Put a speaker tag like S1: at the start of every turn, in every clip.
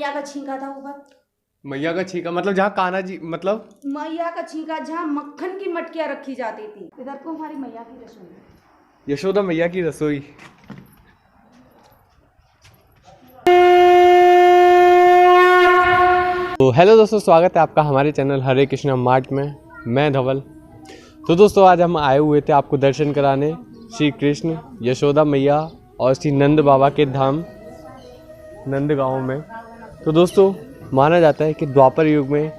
S1: मैया का छींका था ऊपर।
S2: मैया का छींका मतलब जहाँ कान्हा जी, मतलब
S1: मैया का छींका जहाँ मक्खन की मटकियाँ रखी जाती थी। इधर को हमारी मैया की रसोई है।
S2: यशोदा मैया की रसोई। तो हेलो दोस्तों, स्वागत है आपका हमारे चैनल हरे कृष्णा मार्ट में। मैं धवल। तो दोस्तों आज हम आए हुए थे आपको दर्शन कराने श्री कृष्ण यशोदा मैया और श्री नंद बाबा के धाम नंदगांव में। तो दोस्तों माना जाता है कि द्वापर युग में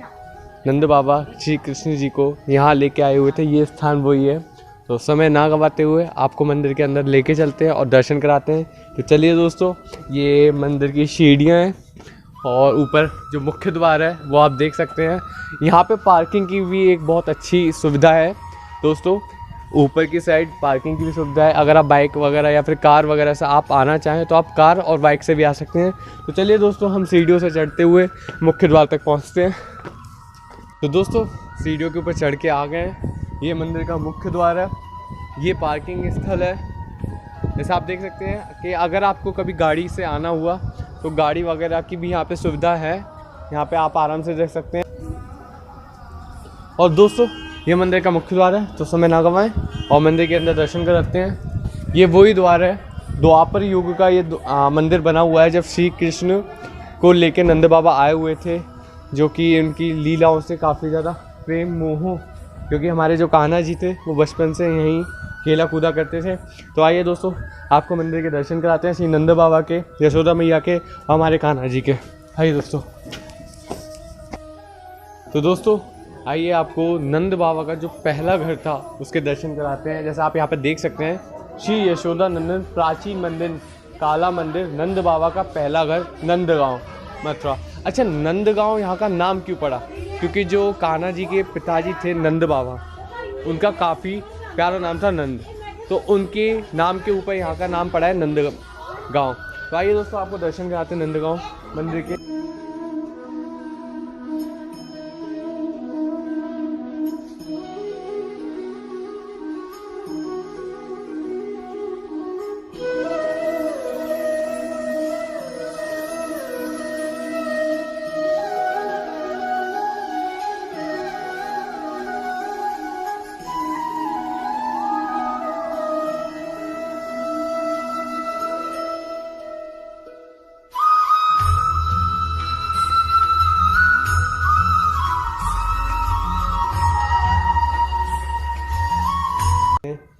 S2: नंद बाबा श्री कृष्ण जी को यहाँ लेके आए हुए थे। ये स्थान वही है। तो समय ना गंवाते हुए आपको मंदिर के अंदर लेके चलते हैं और दर्शन कराते हैं। तो चलिए दोस्तों, ये मंदिर की सीढ़ियाँ हैं और ऊपर जो मुख्य द्वार है वो आप देख सकते हैं। यहाँ पे पार्किंग की भी एक बहुत अच्छी सुविधा है दोस्तों। ऊपर की साइड पार्किंग की भी सुविधा है। अगर आप बाइक वगैरह या फिर कार वगैरह से आप आना चाहें तो आप कार और बाइक से भी आ सकते हैं। तो चलिए दोस्तों, हम सीढ़ियों से चढ़ते हुए मुख्य द्वार तक पहुँचते हैं। तो दोस्तों सीढ़ियों के ऊपर चढ़ के आ गए हैं। ये मंदिर का मुख्य द्वार है। ये पार्किंग स्थल है। जैसे आप देख सकते हैं कि अगर आपको कभी गाड़ी से आना हुआ तो गाड़ी वगैरह की भी यहाँ पे सुविधा है। यहाँ पे आप आराम से देख सकते हैं। और दोस्तों ये मंदिर का मुख्य द्वार है। तो समय ना गंवाएं और मंदिर के अंदर दर्शन करते हैं। ये वही द्वार है, द्वापर युग का ये मंदिर बना हुआ है जब श्री कृष्ण को लेकर नंद बाबा आए हुए थे, जो कि उनकी लीलाओं से काफ़ी ज़्यादा प्रेम मोह, क्योंकि हमारे जो कान्हा जी थे वो बचपन से यहीं खेला कूदा करते थे। तो आइए दोस्तों आपको मंदिर के दर्शन कराते हैं, श्री नंद बाबा के, यशोदा मैया के और हमारे कान्हा जी के। आइए दोस्तों। तो दोस्तों आइए आपको नंद बाबा का जो पहला घर था उसके दर्शन कराते हैं। जैसा आप यहाँ पे देख सकते हैं, श्री यशोदा नंदन प्राचीन मंदिर, काला मंदिर, नंद बाबा का पहला घर, नंदगांव, मथुरा। अच्छा, नंदगांव यहाँ का नाम क्यों पड़ा? क्योंकि जो कान्हा जी के पिताजी थे नंद बाबा, उनका काफ़ी प्यारा नाम था नंद, तो उनके नाम के ऊपर यहाँ का नाम पड़ा है नंदगांव। तो आइए दोस्तों आपको दर्शन कराते हैं नंदगांव मंदिर के।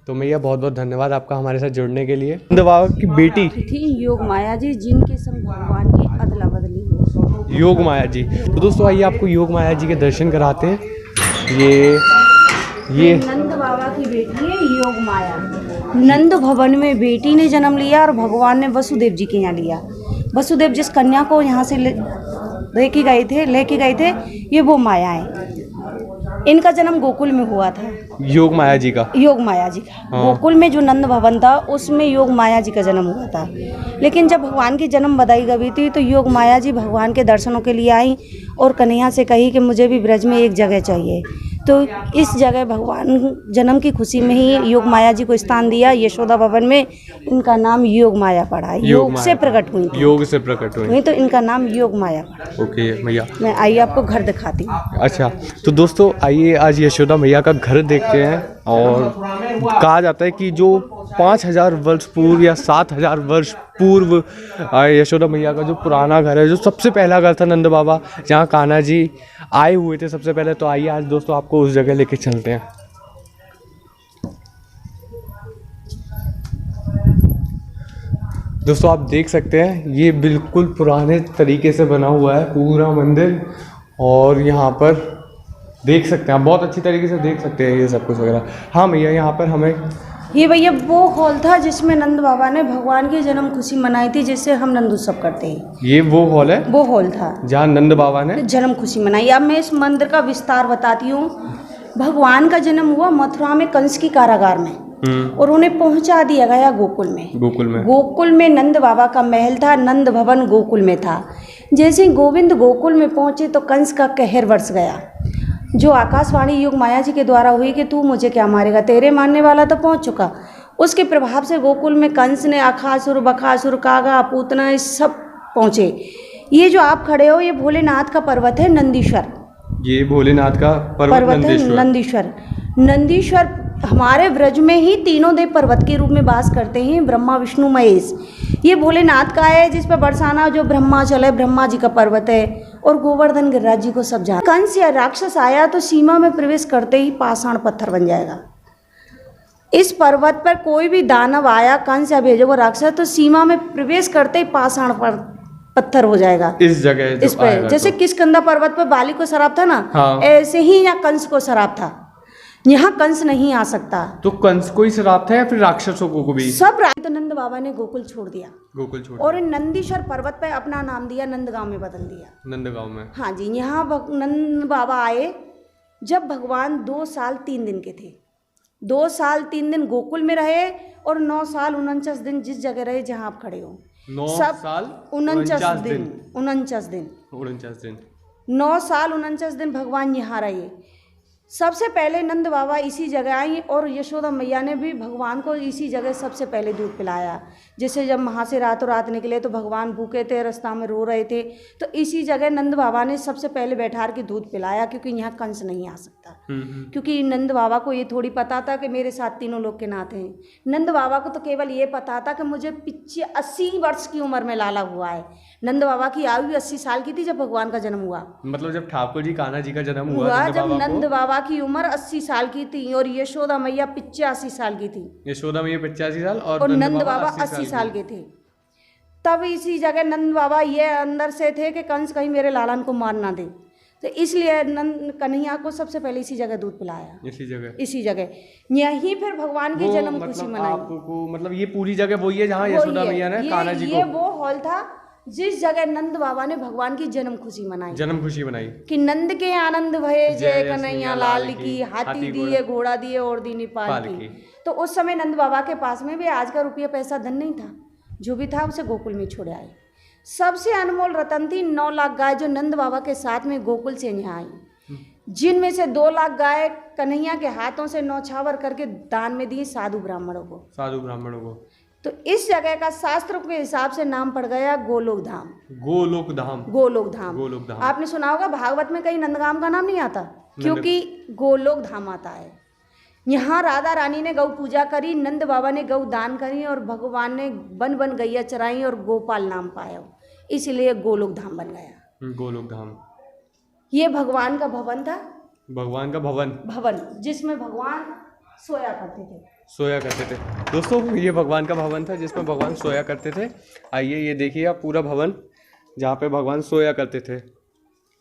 S2: तो मैया बहुत बहुत धन्यवाद आपका हमारे साथ जुड़ने के लिए। नंद बाबा की बेटी
S1: थी योग माया जी, जिनके संग भगवान की अदला बदली हुई।
S2: योग माया जी। तो दोस्तों आइए आपको योग माया जी के दर्शन कराते हैं। ये
S1: नंद बाबा की बेटी है योग माया। नंद भवन में बेटी ने जन्म लिया और भगवान ने वसुदेव जी के यहाँ लिया। वसुदेव जिस कन्या को यहाँ से लेके गए थे ये वो माया है। इनका जन्म गोकुल में हुआ था।
S2: योग माया जी का
S1: हाँ। गोकुल में जो नंद भवन था उसमें योग माया जी का जन्म हुआ था। लेकिन जब भगवान की जन्म बधाई गई थी तो योग माया जी भगवान के दर्शनों के लिए आई और कन्हैया से कही कि मुझे भी ब्रज में एक जगह चाहिए। तो इस जगह भगवान जन्म की खुशी में ही योग माया जी को स्थान दिया यशोदा भवन में। इनका नाम योग माया पड़ा। योग से प्रकट हुई तो इनका नाम योग माया पड़ा।
S2: ओके मैया,
S1: मैं आइए आपको घर दिखाती हूँ।
S2: अच्छा तो दोस्तों आइए आज यशोदा मैया का घर देखते हैं। और कहा जाता है कि जो 5000 वर्ष पूर्व या 7000 वर्ष पूर्व यशोदा मैया का जो पुराना घर है, जो सबसे पहला घर था नंद बाबा, जहाँ कान्हा जी आए हुए थे सबसे पहले। तो आइए आज दोस्तों आपको उस जगह लेके चलते हैं। दोस्तों आप देख सकते हैं ये बिल्कुल पुराने तरीके से बना हुआ है पूरा मंदिर। और यहाँ पर देख सकते हैं आप, बहुत अच्छी तरीके से देख सकते हैं ये सब कुछ वगैरह। हाँ भैया, यहाँ पर हमें
S1: ये भैया वो हॉल था जिसमें नंद बाबा ने भगवान की जन्म खुशी मनाई थी, जिससे हम नंद उत्सव करते हैं।
S2: ये वो हॉल है?
S1: वो हॉल था
S2: जहाँ नंद बाबा ने
S1: जन्म खुशी मनाई। अब मैं इस मंदिर का विस्तार बताती हूँ। भगवान का जन्म हुआ मथुरा में कंस की कारागार में और उन्हें पहुंचा दिया गया गोकुल में नंद बाबा का महल था। नंद भवन गोकुल में था। जैसे गोविंद गोकुल में पहुंचे तो कंस का कहर बरस गया, जो आकाशवाणी योग माया जी के द्वारा हुई कि तू मुझे क्या मारेगा, तेरे मारने वाला तो पहुंच चुका। उसके प्रभाव से गोकुल में कंस ने अखासुर, बकासुर, कागा, पूतना, सब पहुँचे। ये जो आप खड़े हो ये भोलेनाथ का पर्वत है नंदीश्वर।
S2: ये भोलेनाथ का पर्वत
S1: है
S2: नंदीश्वर।
S1: नंदीश्वर। नंदीश्वर हमारे ब्रज में ही तीनों देव पर्वत के रूप में वास करते हैं, ब्रह्मा विष्णु महेश। ये भोलेनाथ का है, जिस पर बरसाना जो ब्रह्माचल है, ब्रह्मा जी का पर्वत है, और गोवर्धन गिरिराज जी को सब जानते। कंस या राक्षस आया तो सीमा में प्रवेश करते ही पाषाण पत्थर बन जाएगा। इस पर्वत पर कोई भी दानव आया, कंस या भेजो राक्षस, तो सीमा में प्रवेश करते ही पाषाण पत्थर हो जाएगा
S2: इस जगह
S1: इस पर। जैसे किष्किंधा पर्वत पर बाली को शराब था ना,
S2: हाँ।
S1: ऐसे ही यहाँ कंस को शराब था। यहाँ कंस नहीं आ सकता।
S2: तो कंस को ही श्राप था या फिर राक्षसों को भी?
S1: सब तो नंद बाबा ने गोकुल छोड़ दिया,
S2: गोकुल छोड़
S1: और नंदीश्वर पर्वत पे अपना नाम दिया, नंदगांव में बदल दिया।
S2: नंदगांव में?
S1: हाँ जी। यहाँ नंद बाबा आए जब भगवान 2 साल 3 दिन के थे। 2 साल 3 दिन गोकुल में रहे, और 9 साल 49 दिन जिस जगह रहे जहाँ आप खड़े हो।
S2: 9 साल
S1: 49 दिन 49 दिन
S2: 49 दिन
S1: 9 साल 49 दिन भगवान यहाँ रहे। सबसे पहले नंद बाबा इसी जगह आई, और यशोदा मैया ने भी भगवान को इसी जगह सबसे पहले दूध पिलाया। जैसे जब वहाँ से रातों रात निकले तो भगवान भूखे थे, रास्ता में रो रहे थे, तो इसी जगह नंद बाबा ने सबसे पहले बैठार के दूध पिलाया, क्योंकि यहाँ कंस नहीं आ सकता। क्योंकि नंद बाबा को ये थोड़ी पता था कि मेरे साथ तीनों लोग के नाथ हैं। नंद बाबा को तो केवल ये पता था कि मुझे 80 वर्ष की उम्र में लाला हुआ है। नंद बाबा की आयु 80 साल की थी जब भगवान का जन्म हुआ।
S2: मतलब जब ठाकुर जी कान्हा जी का जन्म हुआ
S1: जब नंद बाबा की उम्र 80 साल की थी, और यशोदा मैया 85 साल की थी।
S2: यशोदा मैया 85 साल और
S1: नंद बाबा 80 साल के थे। तब इसी जगह नंद बाबा ये अंदर से थे कि कंस कहीं मेरे लालन को मार ना दे, तो इसलिए नंद कन्हैया को सबसे पहले इसी जगह दूध पिलाया। इसी जगह यहीं फिर भगवान की जन्म खुशी मनाई।
S2: आपको मतलब ये पूरी जगह वही है जहाँ यशोदा मैया ने कान्हा जी को,
S1: ये वो हॉल था जिस जगह नंद बाबा ने भगवान की जन्म खुशी मनाई। कि नंद के आनंद भये जय कन्हैया लाल की, हाथी दिए घोड़ा दिए और दीनी पाल की। तो उस समय नंद बाबा के पास में भी आज का रुपया पैसा धन नहीं था, जो भी था उसे गोकुल में छोड़ आए। सबसे अनमोल रतन थी 9 लाख गाय, जो नंद बाबा के साथ में गोकुल से यहाँ आई, जिनमें से 2 लाख गाय कन्हैया के हाथों से नौछावर करके दान में दी साधु ब्राह्मणों को। तो इस जगह का शास्त्रों के हिसाब से नाम पड़ गया गोलोक धाम। आपने सुना होगा भागवत में कहीं नंदगांव का नाम नहीं आता, क्योंकि गोलोक धाम आता है। यहाँ राधा रानी ने गौ पूजा करी, नंद बाबा ने गौ दान करी, और भगवान ने बन बन गैया चराई और गोपाल नाम पाया, इसलिए गोलोक धाम बन गया।
S2: गोलोक धाम
S1: ये भगवान का भवन था।
S2: भगवान का भवन
S1: जिसमें भगवान सोया करते थे।
S2: दोस्तों ये भगवान का भवन था जिसमें भगवान सोया करते थे। आइए ये देखिए आप, पूरा भवन जहाँ पे भगवान सोया करते थे।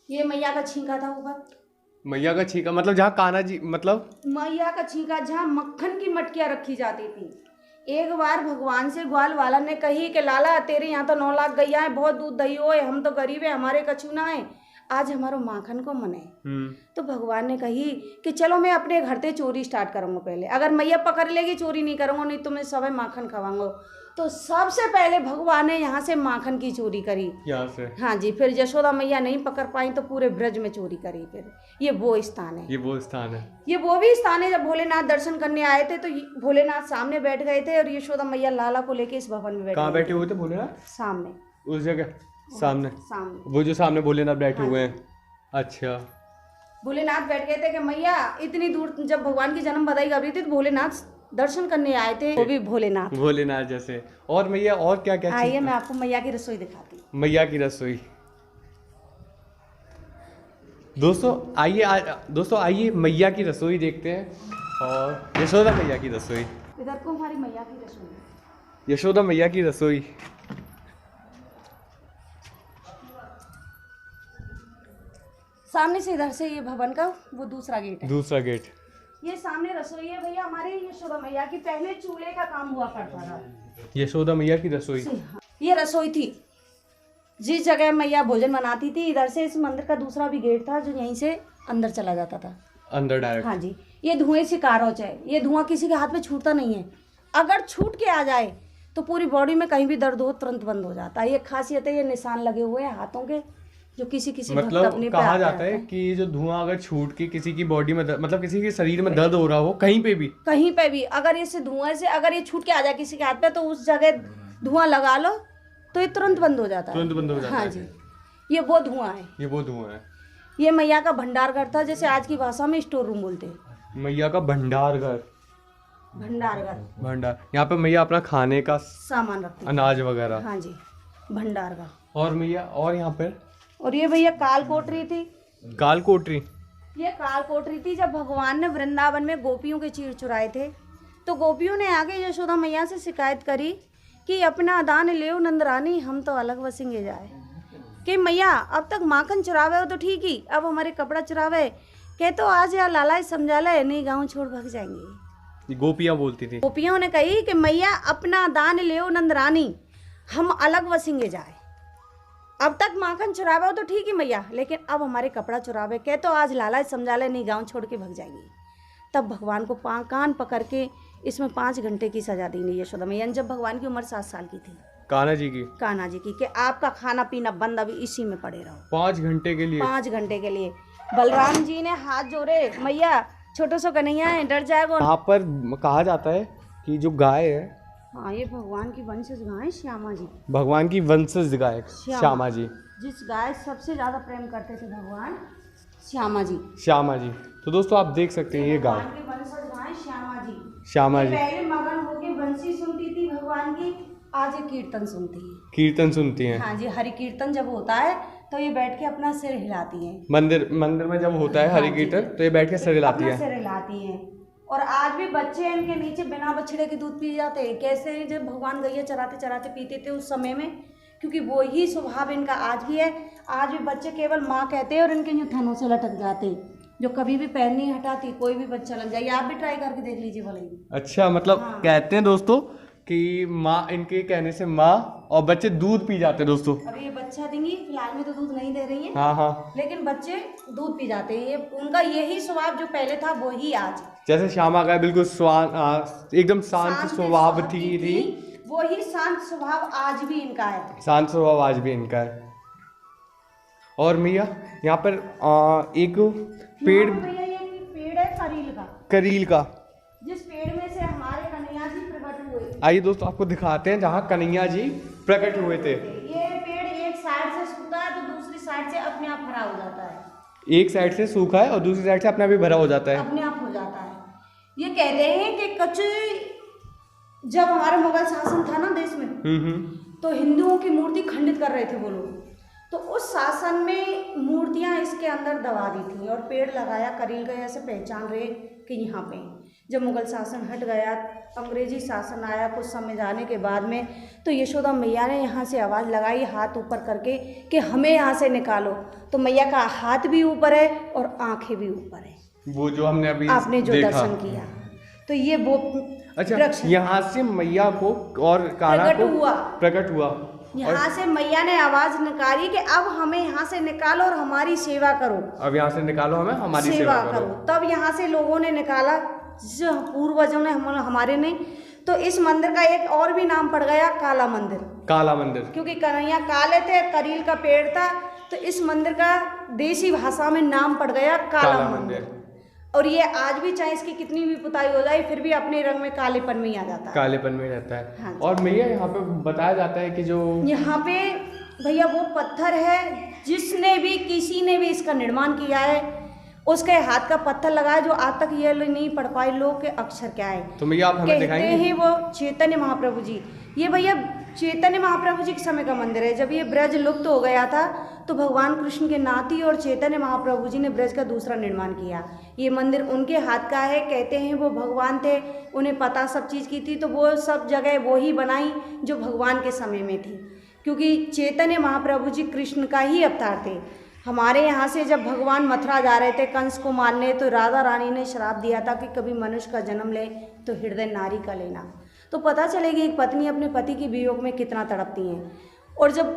S1: ये मैया का छींका था ऊपर।
S2: मैया का छींका मतलब जहाँ कान्हा जी, मतलब
S1: मैया का छींका जहाँ मक्खन की मटकियाँ रखी जाती थी। एक बार भगवान से ग्वाल वाला ने कही कि लाला तेरे यहाँ तो 9 लाख गैया है, बहुत दूध दही हो, हम तो गरीब है, हमारे कछु ना है, आज हमारो माखन को मन है। तो भगवान ने कही कि चलो मैं अपने घर से चोरी स्टार्ट करूँगा पहले, अगर मैया पकड़ लेगी चोरी नहीं करूँगा, नहीं तो मैं सब माखन खवाऊंगा। तो सबसे पहले भगवान ने यहाँ से माखन की चोरी करी, यहाँ से। हाँ जी। फिर यशोदा मैया नहीं पकड़ पाई तो पूरे ब्रज में चोरी करी। फिर ये वो स्थान है, ये वो भी स्थान है जब भोलेनाथ दर्शन करने आए थे, तो भोलेनाथ सामने बैठ गए थे, और यशोदा मैया लाला को लेके इस भवन में
S2: कहाँ बैठे हुए थे भोलेनाथ?
S1: सामने,
S2: उस जगह सामने वो जो सामने भोलेनाथ बैठे हुए हैं। अच्छा,
S1: भोलेनाथ बैठ गए थे कि मैया इतनी दूर, जब भगवान की जन्म बधाई गई थी तो भोलेनाथ दर्शन करने आए थे, वो भी भोलेनाथ जैसे। और मैया और क्या क्या? आइए मैं आपको मैया की रसोई दिखाती हूँ।
S2: मैया की रसोई। दोस्तों आइए मैया की रसोई देखते हैं, और यशोदा मैया की रसोई।
S1: इधर को हमारी मैया की रसोई,
S2: यशोदा मैया की रसोई।
S1: सामने से इधर से ये भवन का वो दूसरा गेट। ये सामने रसोई है भैया हमारे यशोदा मैया की। पहले चूल्हे का काम हुआ करता था।
S2: यशोदा मैया की रसोई,
S1: ये रसोई थी जिस जगह मैया भोजन बनाती थी। इधर से इस मंदिर का दूसरा भी गेट था जो यहीं से अंदर चला जाता था,
S2: अंदर डायरेक्ट।
S1: हाँ जी। ये धुएं से कारोच है, ये धुआं किसी के हाथ में छूटता नहीं है, अगर छूट के आ जाए तो पूरी बॉडी में कहीं भी दर्द हो तुरंत बंद हो जाता है। ये खासियत है, ये निशान लगे हुए हैं हाथों के, जो किसी
S2: मतलब अपने कहा जाता है कि जो धुआं अगर छूट के किसी की बॉडी में मतलब किसी के शरीर में दर्द हो रहा हो कहीं पे भी
S1: अगर इस धुआं से अगर ये छूट के आ जाए किसी के हाथ पे, तो उस जगह धुआं लगा लो तो ये तुरंत बंद हो जाता है।
S2: हाँ जी।
S1: ये वो धुआं है,
S2: ये वो धुआं है।
S1: ये मैया का भंडार घर था, जैसे आज की भाषा में स्टोर रूम बोलते हैं।
S2: मैया का भंडार घर,
S1: भंडार घर,
S2: भंडार। यहाँ पे मैया अपना खाने का
S1: सामान रखती है,
S2: अनाज वगैरह।
S1: हाँ जी, भंडार घर।
S2: और मैया और यहाँ पे
S1: और ये भैया काल कोठरी थी।
S2: काल कोठरी,
S1: ये काल कोठरी थी जब भगवान ने वृंदावन में गोपियों के चीर चुराए थे, तो गोपियों ने आगे यशोदा मैया से शिकायत करी कि अपना दान ले नंद रानी, हम तो अलग बसेंगे जाए। कि मैया अब तक माखन चुरावे हो तो ठीक ही, अब हमारे कपड़ा चुरावे कह तो आज या लाला समझा ले, नहीं गाँव छोड़ भाग जाएंगे।
S2: गोपियाँ बोलती थी।
S1: गोपियों ने कही कि मैया अपना दान ले नंद रानी, हम अलग बसेंगे जाए। अब तक माखन चुरावे हो तो ठीक ही मैया, लेकिन अब हमारे कपड़ा चुरावे कह तो आज लाला समझा ले, नहीं गाँव छोड़ के भाग जाएंगी। तब भगवान को कान पकड़ के इसमें 5 घंटे की सजा दी नहीं यशोदा मैया ने, जब भगवान की उम्र 7 साल की थी।
S2: कान्हा जी की
S1: कि आपका खाना पीना बंद, अभी इसी में पड़े रहो
S2: 5 घंटे के लिए।
S1: 5 घंटे के लिए। बलराम जी ने हाथ जोड़े, मैया छोटो सो कन्हैया है, डर जाएगा।
S2: यहाँ पर कहा जाता है कि जो गाय है,
S1: हाँ ये भगवान की वंशज गाय श्यामा जी,
S2: भगवान की वंशज गाय श्यामा जी,
S1: जिस गाय सबसे ज्यादा प्रेम करते थे भगवान, श्यामा जी।
S2: श्यामा जी। तो दोस्तों आप देख सकते हैं ये गाय,
S1: भगवान की वंशज गाय श्यामा जी।
S2: श्यामा जी
S1: पहले मगन होके बंसी सुनती थी भगवान की, आज ये कीर्तन सुनती है।
S2: कीर्तन सुनती हैं।
S1: हाँ जी, हरि कीर्तन जब होता है तो ये बैठ के अपना सिर हिलाती हैं।
S2: मंदिर में जब होता है हरि कीर्तन तो ये बैठ के सिर हिलाती
S1: अपना
S2: है।
S1: सिर हिलाती हैं। और आज भी बच्चे इनके नीचे बिना बछड़े के दूध पी जाते हैं। कैसे जब भगवान गैया चराते चराते पीते थे उस समय में, क्योंकि वो ही स्वभाव इनका आज भी है। आज भी बच्चे केवल माँ कहते हैं और इनके यूँ थनों से लटक जाते हैं, जो कभी भी पैर नहीं हटाती। कोई भी बच्चा लग जाए, आप भी ट्राई करके देख लीजिए भले ही।
S2: अच्छा, मतलब
S1: हाँ।
S2: कहते हैं दोस्तों कि माँ, इनके कहने से माँ और बच्चे दूध पी जाते हैं दोस्तों।
S1: अभी ये बच्चा देंगी, फिलहाल में तो दूध नहीं दे रही है।
S2: हाँ हाँ,
S1: लेकिन बच्चे दूध पी जाते हैं। ये उनका यही स्वभाव जो पहले था वो ही आज।
S2: जैसे श्यामा गाय बिल्कुल एकदम शांत स्वभाव थी,
S1: वही शांत स्वभाव आज भी इनका है।
S2: शांत स्वभाव आज भी इनका है। और मैया यहाँ पर एक पेड़,
S1: भैया ये पेड़ है
S2: करील का,
S1: जिस पेड़ में से हमारे कन्हैया जी प्रकट हुए।
S2: आइए दोस्तों आपको दिखाते हैं जहाँ कन्हैया जी प्रकट हुए थे।
S1: ये पेड़ एक साइड से सूखा है तो दूसरी साइड से अपने आप भरा हो जाता है।
S2: एक साइड से सूखा है और दूसरी साइड से अपने आप ही भरा हो जाता है।
S1: अपने आप हो जाता है। ये कहते हैं कि जब हमारा मुगल शासन था ना देश में, तो हिंदुओं की मूर्ति खंडित कर रहे थे वो लोग। तो उस शासन में मूर्तियां इसके अंदर दबा दी थी और पेड़ लगाया, करील गया से पहचान रहे कि यहाँ पे। जब मुगल शासन हट गया, अंग्रेजी शासन आया कुछ समय जाने के बाद में, तो यशोदा मैया ने यहाँ से आवाज़ लगाई हाथ ऊपर करके कि हमें यहाँ से निकालो। तो मैया का हाथ भी ऊपर है और आंखें भी ऊपर है,
S2: वो जो हमने अभी
S1: आपने जो दर्शन किया। तो ये वो
S2: अच्छा, यहाँ से मैया को और कान्हा को प्रकट हुआ।
S1: यहाँ से मैया ने आवाज निकाली कि अब हमें यहाँ से निकालो और हमारी सेवा करो।
S2: अब यहाँ से निकालो, हमें हमारी सेवा करो।
S1: तब यहाँ से लोगों ने निकाला, जो पूर्वजों ने हमारे ने। तो इस मंदिर का एक और भी नाम पड़ गया काला मंदिर। काला मंदिर क्योंकि कन्हैया काले थे, करील का पेड़ था, तो इस मंदिर का देसी भाषा में नाम पड़ गया काला मंदिर। और ये आज भी चाहे इसकी कितनी भी पुताई हो जाए फिर भी अपने रंग में कालेपन में ही आ जाता है, कालेपन में रहता है। हाँ, और भैया यहाँ पे बताया जाता है कि जो यहाँ पे भैया वो पत्थर है जिसने भी किसी ने भी इसका निर्माण किया है, उसके हाथ का पत्थर लगा है, जो आज तक ये नहीं पढ़ पाए लोग के अक्षर क्या है। तो भैया आप हमें दिखाएंगे? कहते हैं वो चैतन्य महाप्रभु जी। ये भैया चैतन्य महाप्रभु जी के समय का मंदिर है। जब ये ब्रज लुप्त हो गया था तो भगवान कृष्ण के नाती और चैतन्य महाप्रभु जी ने ब्रज का दूसरा निर्माण किया। ये मंदिर उनके हाथ का है। कहते हैं वो भगवान थे, उन्हें पता सब चीज़ की थी, तो वो सब जगह वो ही बनाई जो भगवान के समय में थी, क्योंकि चैतन्य महाप्रभु जी कृष्ण का ही अवतार थे। हमारे यहाँ से जब भगवान मथुरा जा रहे थे कंस को मारने, तो राधा रानी ने श्राप दिया था कि कभी मनुष्य का जन्म ले तो हृदय नारी का लेना। तो पता चलेगी एक पत्नी अपने पति के वियोग में कितना तड़पती हैं। और जब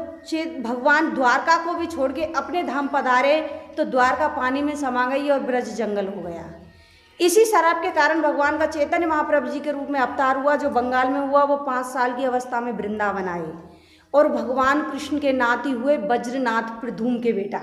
S1: भगवान द्वारका को भी छोड़ के अपने धाम पधारे तो द्वारका पानी में समा गई और ब्रज जंगल हो गया। इसी शराब के कारण भगवान का चैतन्य महाप्रभु जी के रूप में अवतार हुआ, जो बंगाल में हुआ। वो 5 साल की अवस्था में वृंदावन आए और भगवान कृष्ण के नाती हुए वज्रनाथ प्रधूम के बेटा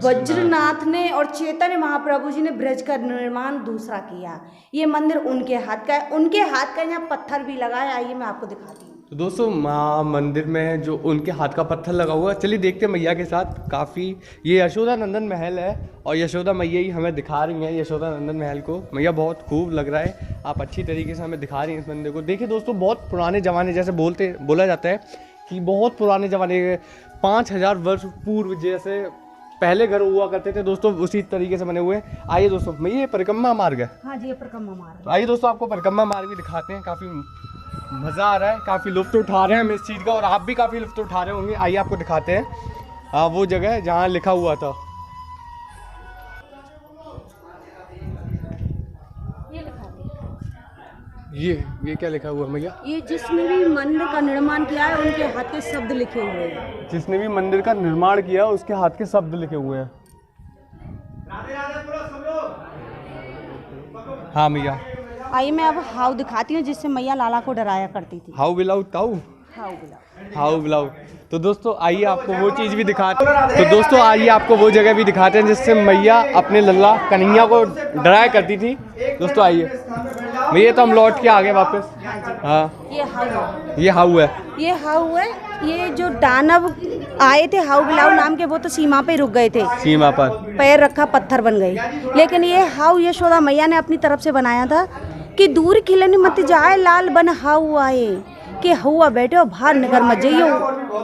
S1: वज्रनाथ ने और चैतन्य महाप्रभु जी ने ब्रज का निर्माण दूसरा किया। ये मंदिर उनके हाथ का है। उनके हाथ का यहाँ पत्थर भी लगा है, आइए मैं आपको दिखाती हूँ।
S2: तो दोस्तों माँ मंदिर में जो उनके हाथ का पत्थर लगा हुआ है, चलिए देखते हैं मैया के साथ। काफ़ी ये यशोदा नंदन महल है और यशोदा मैया ही हमें दिखा रही हैं यशोदा नंदन महल को। मैया बहुत खूब लग रहा है, आप अच्छी तरीके से हमें दिखा रही हैं इस मंदिर को। देखिए दोस्तों बहुत पुराने ज़माने जैसे बोला जाता है कि बहुत पुराने ज़माने 5000 वर्ष पूर्व जैसे पहले घर हुआ करते थे दोस्तों, उसी तरीके से बने हुए हैं। आइए दोस्तों, मैं ये परिक्रमा मार्ग है।
S1: हाँ जी, ये परिक्रमा मार्ग।
S2: तो आइए दोस्तों आपको परिक्रमा मार्ग भी दिखाते हैं। काफ़ी मज़ा आ रहा है, काफ़ी लुत्फ़ उठा रहे हैं हम इस चीज़ का और आप भी काफ़ी लुत्फ़ उठा रहे होंगे। आइए आपको दिखाते हैं वो जगह जहाँ लिखा हुआ था। ये क्या लिखा हुआ है भैया?
S1: ये जिसने भी मंदिर का निर्माण किया है उनके हाथ के शब्द लिखे हुए हैं।
S2: जिसने भी मंदिर का निर्माण किया उसके हाथ के शब्द लिखे हुए हैं। हाँ मैया,
S1: आइए मैं अब हाउ दिखाती हूँ जिससे मैया लाला को डराया करती थी।
S2: हाउ बिलाउ ताऊ,
S1: हाउ
S2: बिलाउ। तो दोस्तों आइए आपको वो चीज़ भी दिखाते हैं। तो दोस्तों आइए आपको वो जगह भी दिखाते हैं जिससे मैया अपने लल्ला कन्हैया को डराया करती थी। दोस्तों आइए भैया, तो हम लौट के आ गए वापस। हाँ
S1: ये हाउ है। ये जो दानव आए थे हाउ बिलाउ नाम के, वो तो सीमा पे रुक गए थे,
S2: सीमा पर
S1: पैर रखा पत्थर बन गए। लेकिन ये हाउ यशोदा मैया ने अपनी तरफ से बनाया था कि दूर खिलने मत जाए लाल बन हाउ आए, कि हुआ बैठे और बाहर निकल मत जाइयो,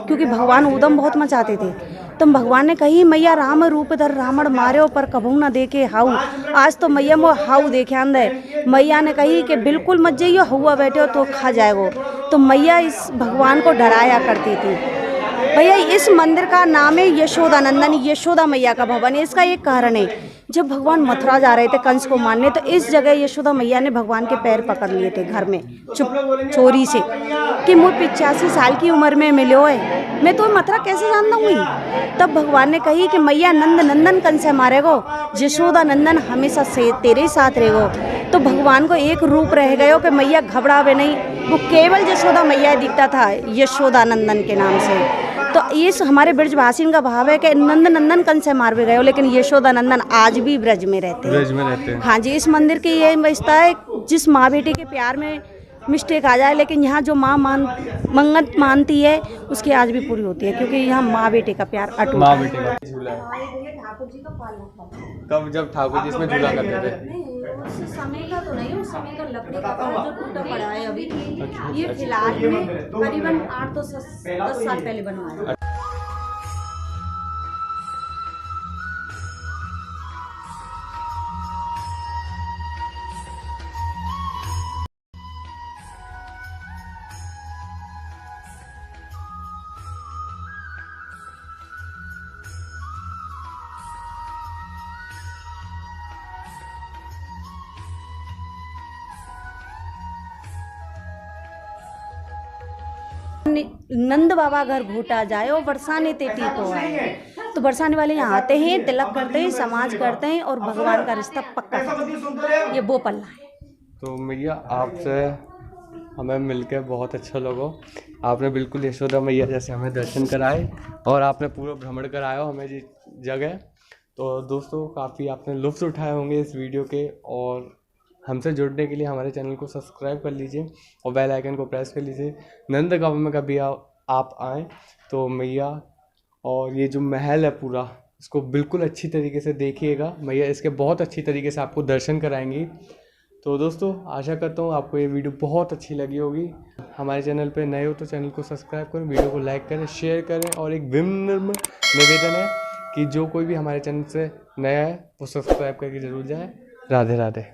S1: क्योंकि भगवान उदम बहुत मचाते थे। तो भगवान ने कही मैया राम रूप धर रावण मारे पर कभू न देखे हाउ। आज तो मैया वो हाउ देखे अंदर। मैया ने कही कि बिल्कुल मत जाइयो, हुआ बैठे हो तो खा जाएगो। तो मैया इस भगवान को डराया करती थी। भैया इस मंदिर का नाम है यशोदा नंदन, यशोदा मैया का भवन है। इसका एक कारण है, जब भगवान मथुरा जा रहे थे कंस को मारने, तो इस जगह यशोदा मैया ने भगवान के पैर पकड़ लिए थे घर में चोरी से, कि मुझे 85 साल की उम्र में मिलो है, मैं तो मथुरा कैसे जानता हूँ। तब भगवान ने कही कि मैया नंद नंदन कंस से मारेगो, यशोदा नंदन हमेशा से तेरे साथ रहेगो। तो भगवान को एक रूप रह गयो कि मैया घबरावे नहीं, वो केवल यशोदा मैया दिखता था यशोदा नंदन के नाम से। तो ये हमारे ब्रजवासियों का भाव है कि नंद नंदन कंस से मार भी गए, लेकिन यशोदा नंदन आज भी ब्रज में रहते हैं। हाँ जी, इस मंदिर की ये विशेषता है, जिस माँ बेटी के प्यार में मिस्टेक आ जाए, लेकिन यहाँ जो माँ मंगत मानती है उसकी आज भी पूरी होती है, क्योंकि यहाँ माँ बेटे का प्यार अटूट है।
S2: माँ बेटे का झूला है।
S1: ठाकुर जी का पालना
S2: कब जब ठाकुर जी इसमें झूला करते थे?
S1: उस समय का तो नहीं, उस समय का लकड़ी का था जो टूटा पड़ा है अभी। ये फिलहाल में करीबन 8 तो 10 साल पहले बनवाया। नंद बाबा घर घूटा जाए और बरसाने ते टीको आए। तो बरसाने वाले यहाँ आते हैं, तिलक करते हैं, समाज करते हैं और भगवान का रिश्ता पक्का करते हैं। ये वो पल्ला है।
S2: तो मैया आपसे हमें मिलकर बहुत अच्छा लगा। आपने बिल्कुल यशोदा मैया जैसे हमें दर्शन कराए और आपने पूरा भ्रमण कराया हमें जी जगह। तो दोस्तों काफ़ी आपने लुत्फ़ उठाए होंगे इस वीडियो के, और हमसे जुड़ने के लिए हमारे चैनल को सब्सक्राइब कर लीजिए और बेल आइकन को प्रेस कर लीजिए। नंदगांव में कभी आप आएँ तो मैया और ये जो महल है पूरा, इसको बिल्कुल अच्छी तरीके से देखिएगा। मैया इसके बहुत अच्छी तरीके से आपको दर्शन कराएंगी। तो दोस्तों आशा करता हूँ आपको ये वीडियो बहुत अच्छी लगी होगी। हमारे चैनल पे नए हो तो चैनल को सब्सक्राइब करें, वीडियो को लाइक करें, शेयर करें, और एक विनम्र निवेदन है कि जो कोई भी हमारे चैनल से नया है वो सब्सक्राइब करके ज़रूर जाए। राधे राधे।